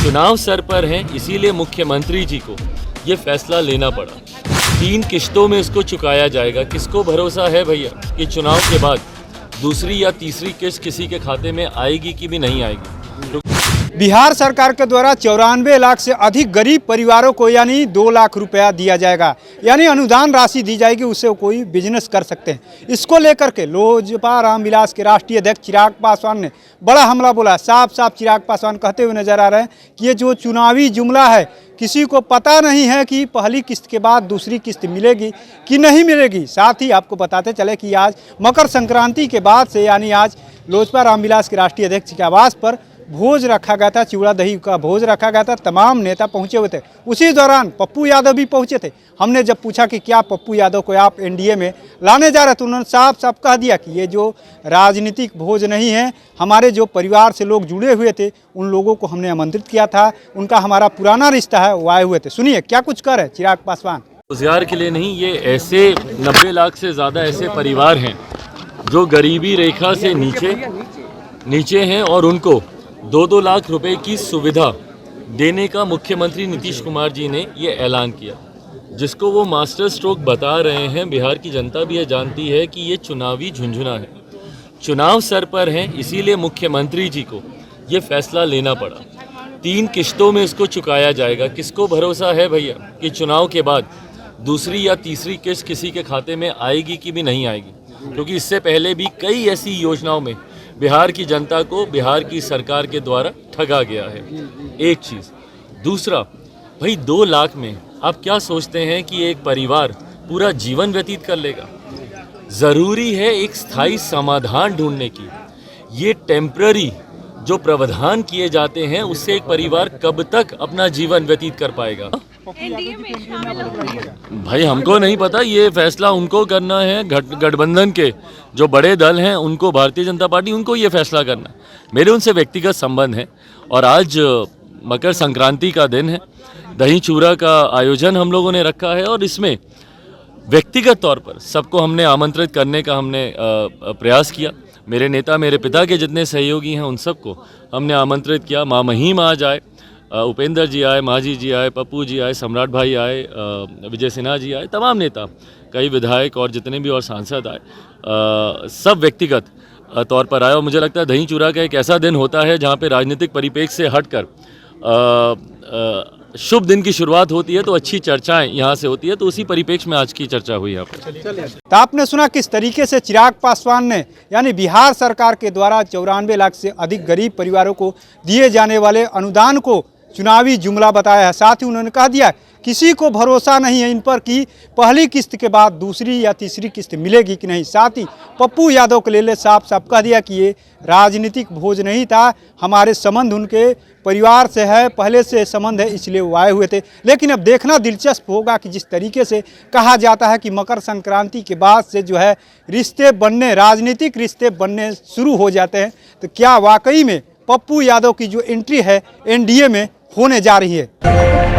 चुनाव सर पर हैं, इसीलिए मुख्यमंत्री जी को ये फैसला लेना पड़ा। 3 किश्तों में इसको चुकाया जाएगा। किसको भरोसा है भैया कि चुनाव के बाद दूसरी या तीसरी किस्त किसी के खाते में आएगी कि भी नहीं आएगी? बिहार सरकार के द्वारा 94 लाख से अधिक गरीब परिवारों को यानी 2 लाख रुपया दिया जाएगा, यानी अनुदान राशि दी जाएगी, उससे वो कोई बिजनेस कर सकते हैं। इसको लेकर के लोजपा रामविलास के राष्ट्रीय अध्यक्ष चिराग पासवान ने बड़ा हमला बोला। साफ साफ चिराग पासवान कहते हुए नजर आ रहे हैं कि ये जो चुनावी जुमला है, किसी को पता नहीं है कि पहली किस्त के बाद दूसरी किस्त मिलेगी कि नहीं मिलेगी। साथ ही आपको बताते चले कि आज मकर संक्रांति के बाद से यानी आज लोजपा रामविलास के राष्ट्रीय अध्यक्ष के आवास पर भोज रखा गया था, चिवड़ा दही का भोज रखा गया था। तमाम नेता पहुंचे हुए थे। उसी दौरान पप्पू यादव भी पहुंचे थे। हमने जब पूछा कि क्या पप्पू यादव को आप एनडीए में लाने जा रहे तो उन्होंने साफ साफ कह दिया कि ये जो राजनीतिक भोज नहीं है, हमारे जो परिवार से लोग जुड़े हुए थे उन लोगों को हमने आमंत्रित किया था, उनका हमारा पुराना रिश्ता है, वो आए हुए थे। सुनिए क्या कुछ कर है चिराग पासवान। रोजगार के लिए नहीं, ये ऐसे 90 लाख से ज़्यादा ऐसे परिवार हैं जो गरीबी रेखा से नीचे हैं और उनको 2-2 लाख रुपए की सुविधा देने का मुख्यमंत्री नीतीश कुमार जी ने ये ऐलान किया, जिसको वो मास्टर स्ट्रोक बता रहे हैं। बिहार की जनता भी ये जानती है कि ये चुनावी झुंझुना है। चुनाव सर पर हैं, इसीलिए मुख्यमंत्री जी को ये फैसला लेना पड़ा। 3 किश्तों में इसको चुकाया जाएगा। किसको भरोसा है भैया कि चुनाव के बाद दूसरी या तीसरी किस्त किसी के खाते में आएगी कि भी नहीं आएगी? क्योंकि इससे पहले भी कई ऐसी योजनाओं में बिहार की जनता को बिहार की सरकार के द्वारा ठगा गया है। एक चीज़। दूसरा, भाई 2 लाख में आप क्या सोचते हैं कि एक परिवार पूरा जीवन व्यतीत कर लेगा? ज़रूरी है एक स्थायी समाधान ढूंढने की। ये टेम्पररी जो प्रावधान किए जाते हैं उससे एक परिवार कब तक अपना जीवन व्यतीत कर पाएगा? भाई हमको नहीं पता, ये फैसला उनको करना है। गठबंधन के जो बड़े दल हैं उनको, भारतीय जनता पार्टी, उनको ये फैसला करना है। मेरे उनसे व्यक्तिगत संबंध है और आज मकर संक्रांति का दिन है। दही चूड़ा का आयोजन हम लोगों ने रखा है और इसमें व्यक्तिगत तौर पर सबको हमने आमंत्रित करने का हमने प्रयास किया। मेरे नेता, मेरे पिता के जितने सहयोगी हैं उन सबको हमने आमंत्रित किया। माँ महिम आज आए, उपेंद्र जी आए, मांझी जी आए, पप्पू जी आए, सम्राट भाई आए, विजय सिन्हा जी आए, तमाम नेता, कई विधायक और जितने भी और सांसद आए, सब व्यक्तिगत तौर पर आए। और मुझे लगता है दही चूड़ा का एक ऐसा दिन होता है जहाँ पे राजनीतिक परिप्रेक्ष्य से हटकर शुभ दिन की शुरुआत होती है, तो अच्छी चर्चाएं यहाँ से होती है। तो उसी परिप्रेक्ष्य में आज की चर्चा हुई यहाँ पर। तो आपने सुना किस तरीके से चिराग पासवान ने यानी बिहार सरकार के द्वारा 94 लाख से अधिक गरीब परिवारों को दिए जाने वाले अनुदान को चुनावी जुमला बताया है। साथ ही उन्होंने कह दिया किसी को भरोसा नहीं है इन पर कि पहली किस्त के बाद दूसरी या तीसरी किस्त मिलेगी कि नहीं। साथ ही पप्पू यादव के लिए साफ साफ कह दिया कि ये राजनीतिक भोज नहीं था, हमारे संबंध उनके परिवार से है, पहले से संबंध है, इसलिए वो आए हुए थे। लेकिन अब देखना दिलचस्प होगा कि जिस तरीके से कहा जाता है कि मकर संक्रांति के बाद से जो है रिश्ते बनने, राजनीतिक रिश्ते बनने शुरू हो जाते हैं, तो क्या वाकई में पप्पू यादव की जो एंट्री है एनडीए में होने जा रही है।